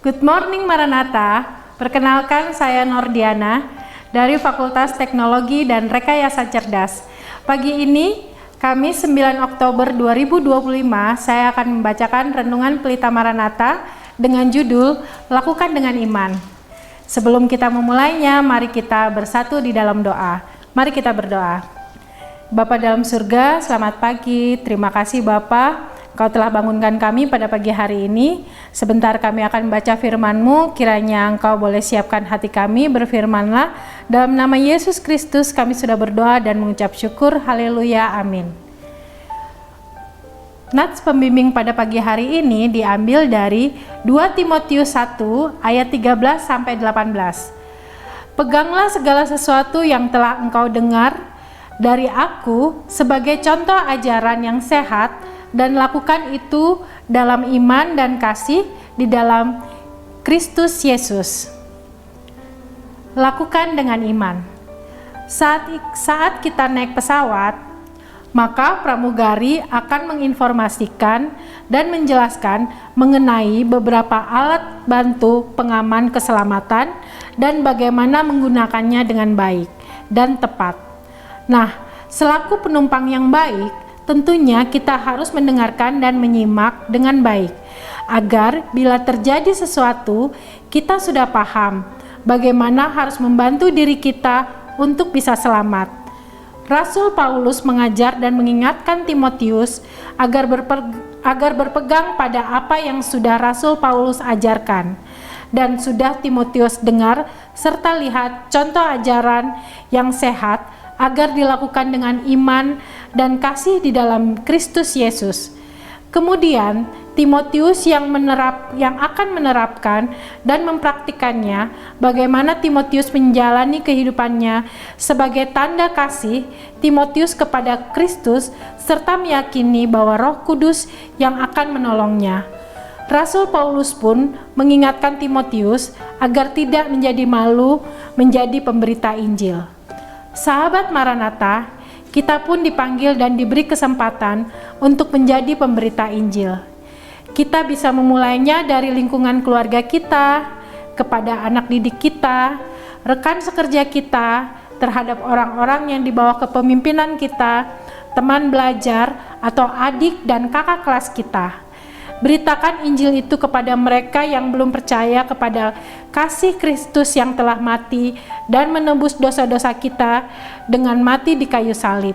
Good morning Maranatha, perkenalkan saya Nordiana dari Fakultas Teknologi dan Rekayasa Cerdas. Pagi ini, Kamis 9 Oktober 2025, saya akan membacakan Renungan Pelita Maranatha dengan judul Lakukan dengan Iman. Sebelum kita memulainya, mari kita bersatu di dalam doa. Mari kita berdoa. Bapa dalam surga, selamat pagi. Terima kasih Bapa, Kau telah bangunkan kami pada pagi hari ini. Sebentar kami akan membaca firman-Mu, kiranya Engkau boleh siapkan hati kami, berfirmanlah. Dalam nama Yesus Kristus kami sudah berdoa dan mengucap syukur, haleluya, amin. Nats pembimbing pada pagi hari ini diambil dari 2 Timotius 1 ayat 13-18. Peganglah segala sesuatu yang telah engkau dengar dari aku sebagai contoh ajaran yang sehat, dan lakukan itu dalam iman dan kasih di dalam Kristus Yesus. Lakukan dengan iman. Saat kita naik pesawat, maka pramugari akan menginformasikan dan menjelaskan mengenai beberapa alat bantu pengaman keselamatan dan bagaimana menggunakannya dengan baik dan tepat. Nah, selaku penumpang yang baik, tentunya kita harus mendengarkan dan menyimak dengan baik, agar bila terjadi sesuatu, kita sudah paham bagaimana harus membantu diri kita untuk bisa selamat. Rasul Paulus mengajar dan mengingatkan Timotius agar berpegang pada apa yang sudah Rasul Paulus ajarkan, dan sudah Timotius dengar serta lihat contoh ajaran yang sehat agar dilakukan dengan iman dan kasih di dalam Kristus Yesus. Kemudian Timotius yang akan menerapkan dan mempraktikannya, bagaimana Timotius menjalani kehidupannya sebagai tanda kasih Timotius kepada Kristus serta meyakini bahwa Roh Kudus yang akan menolongnya. Rasul Paulus pun mengingatkan Timotius agar tidak menjadi malu menjadi pemberita Injil. Sahabat Maranatha, kita pun dipanggil dan diberi kesempatan untuk menjadi pemberita Injil. Kita bisa memulainya dari lingkungan keluarga kita, kepada anak didik kita, rekan sekerja kita, terhadap orang-orang yang di bawah kepemimpinan kita, teman belajar, atau adik dan kakak kelas kita. Beritakan Injil itu kepada mereka yang belum percaya kepada kasih Kristus yang telah mati dan menebus dosa-dosa kita dengan mati di kayu salib.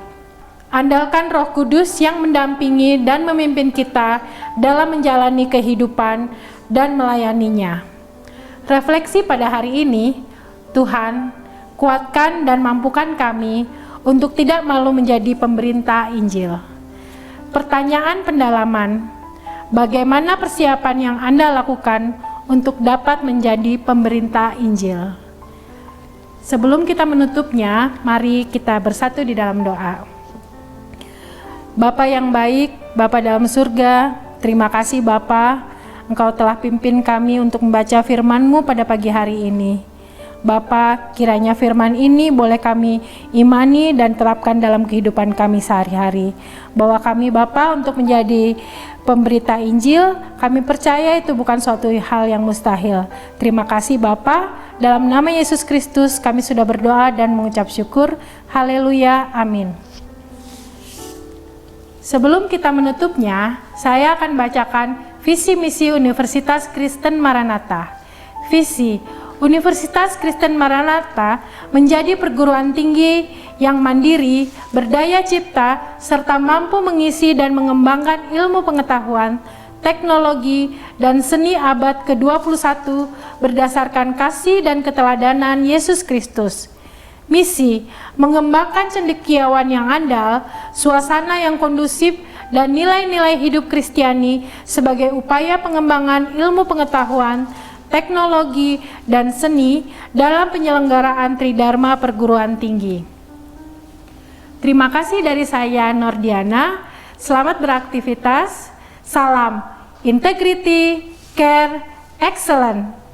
Andalkan Roh Kudus yang mendampingi dan memimpin kita dalam menjalani kehidupan dan melayaninya. Refleksi pada hari ini, Tuhan, kuatkan dan mampukan kami untuk tidak malu menjadi pemberita Injil. Pertanyaan pendalaman. Bagaimana persiapan yang Anda lakukan untuk dapat menjadi pemberita Injil? Sebelum kita menutupnya, mari kita bersatu di dalam doa. Bapa yang baik, Bapa dalam surga, terima kasih Bapa, Engkau telah pimpin kami untuk membaca firman-Mu pada pagi hari ini. Bapa, kiranya firman ini boleh kami imani dan terapkan dalam kehidupan kami sehari-hari. Bahwa kami Bapa untuk menjadi pemberita Injil, kami percaya itu bukan suatu hal yang mustahil. Terima kasih Bapa, dalam nama Yesus Kristus kami sudah berdoa dan mengucap syukur. Haleluya, amin. Sebelum kita menutupnya, saya akan bacakan visi misi Universitas Kristen Maranatha. Visi Universitas Kristen Maranatha menjadi perguruan tinggi yang mandiri, berdaya cipta, serta mampu mengisi dan mengembangkan ilmu pengetahuan, teknologi, dan seni abad ke-21 berdasarkan kasih dan keteladanan Yesus Kristus. Misi, mengembangkan cendekiawan yang andal, suasana yang kondusif, dan nilai-nilai hidup Kristiani sebagai upaya pengembangan ilmu pengetahuan, teknologi, dan seni dalam penyelenggaraan Tridharma Perguruan Tinggi. Terima kasih dari saya Nordiana, selamat beraktivitas, salam integrity, care, excellence.